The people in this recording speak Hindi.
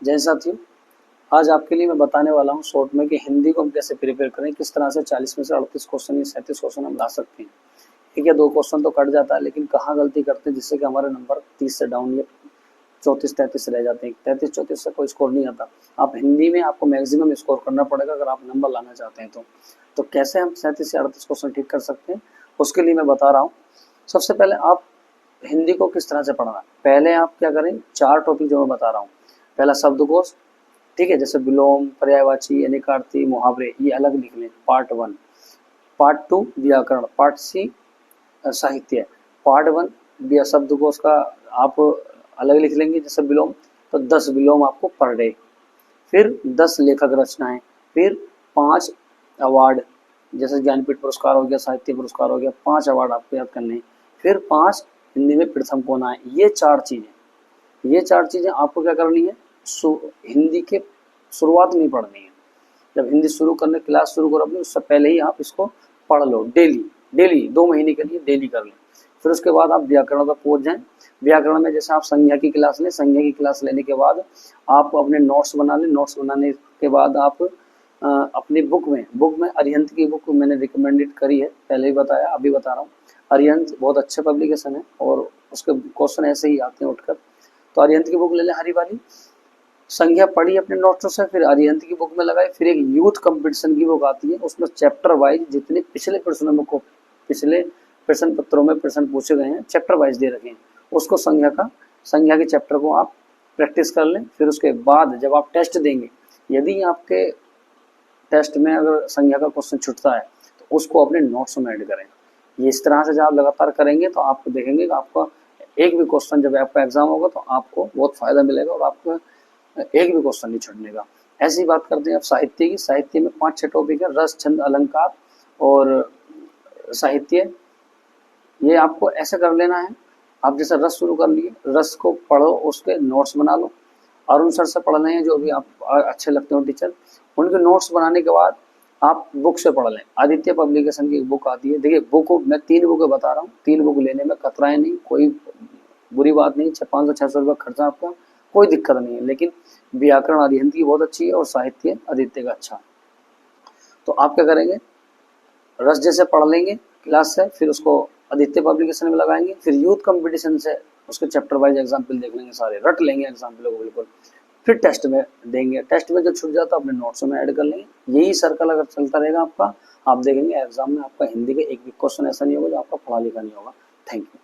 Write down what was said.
जय साथियों, आज आपके लिए मैं बताने वाला हूँ शॉर्ट में कि हिंदी को हम कैसे प्रिपेयर करें, किस तरह से 40 में से 38 क्वेश्चन या 37 क्वेश्चन हम ला सकते हैं। एक या दो क्वेश्चन तो कट जाता है, लेकिन कहाँ गलती करते हैं जिससे कि हमारे नंबर 30 से डाउन या 34-33 रह जाते हैं। 33-34 से कोई स्कोर नहीं आता। आप हिंदी में आपको मैक्सिमम स्कोर करना पड़ेगा अगर आप नंबर लाना चाहते हैं तो कैसे हम 37 से 38 क्वेश्चन ठीक कर सकते हैं, उसके लिए मैं बता रहा हूँ। सबसे पहले आप हिंदी को किस तरह से पढ़ना है, पहले आप क्या करें, 4 टॉपिक जो मैं बता रहा हूँ। पहला शब्दकोश, ठीक है, जैसे विलोम, पर्यायवाची, अनेकार्थी, मुहावरे, ये अलग लिख लें, पार्ट 1। पार्ट 2 व्याकरण, पार्ट सी साहित्य। पार्ट 1 शब्दकोश का आप अलग लिख लेंगे, जैसे विलोम, तो 10 विलोम आपको पर डे। फिर 10 लेखक रचनाएं, फिर 5 अवार्ड, जैसे ज्ञानपीठ पुरस्कार हो गया, साहित्य पुरस्कार हो गया, 5 अवार्ड आपको याद करने हैं। फिर 5 हिंदी में प्रथम कौन आए, ये 4 चीजें आपको क्या करनी है, हिंदी के शुरुआत में पढ़नी है। जब हिंदी शुरू करने, क्लास शुरू करो अपनी, उससे पहले ही आप इसको पढ़ लो डेली 2 महीने के लिए डेली कर लें। फिर उसके बाद आप व्याकरण पर पहुंच जाएं। व्याकरण में जैसे आप संज्ञा की क्लास लें, संज्ञा की क्लास लेने के बाद आप अपने नोट्स बना लें। नोट्स बनाने के बाद आप अपनी बुक में अरिहंत की बुक मैंने रिकमेंडेड करी है, पहले ही बताया, अभी बता रहा हूँ। अरिहंत बहुत अच्छा पब्लिकेशन है और उसके क्वेश्चन ऐसे ही आते हैं उठकर, तो अरिहंत की बुक ले लें, हरी वाली। संज्ञा पढ़ी अपने नोट्सों से, फिर अरिहंत की बुक में लगाई। फिर एक यूथ कंपटीशन की बुक आती है, उसमें चैप्टर वाइज जितने पिछले प्रश्न पत्रों में प्रश्न पूछे गए हैं, चैप्टर वाइज दे रखे हैं, उसको संज्ञा के चैप्टर को आप प्रैक्टिस कर लें। फिर उसके बाद जब आप टेस्ट देंगे, यदि आपके टेस्ट में अगर संज्ञा का क्वेश्चन छूटता है तो उसको अपने नोट्स में ऐड करें। ये इस तरह से जब आप लगातार करेंगे तो आप देखेंगे कि आपका एक भी क्वेश्चन, जब आपका एग्जाम होगा तो आपको बहुत फायदा मिलेगा और आपको एक भी क्वेश्चन नहीं छूटने का। ऐसी बात करते हैं अब साहित्य की। साहित्य में 5-6 टॉपिक है, रस, छंद, अलंकार और साहित्य। ये आपको ऐसे कर लेना है, आप जैसे रस शुरू कर लिए, रस को पढ़ो, उसके नोट्स बना लो। अरुण सर से पढ़ने हैं जो भी आप अच्छे लगते हो टीचर, उनके नोट्स बनाने के बाद आप बुक से पढ़ लें। आदित्य पब्लिकेशन की एक बुक आती है, देखिए बुक मैं 3 बुकें बता रहा हूँ, 3 बुक लेने में कतराएं नहीं, कोई बुरी बात नहीं। 500-600 रुपये खर्चा आपका, कोई दिक्कत नहीं है। लेकिन व्याकरण अरिहंत की बहुत अच्छी है और साहित्य आदित्य का अच्छा है। तो आप क्या करेंगे, रस जैसे पढ़ लेंगे क्लास से, फिर उसको आदित्य पब्लिकेशन में लगाएंगे, फिर यूथ कंपटीशन से उसके चैप्टर वाइज एग्जाम्पल देख लेंगे, सारे रट लेंगे एग्जाम्पल को बिल्कुल। फिर टेस्ट में देंगे, टेस्ट में जो छूट जाता है अपने नोट्स में ऐड कर लेंगे। यही सर्कल अगर चलता रहेगा आपका, आप देखेंगे एग्जाम में आपका हिंदी के एक भी क्वेश्चन ऐसा नहीं होगा जो आपका पढ़ा लिखा नहीं होगा। Thank you.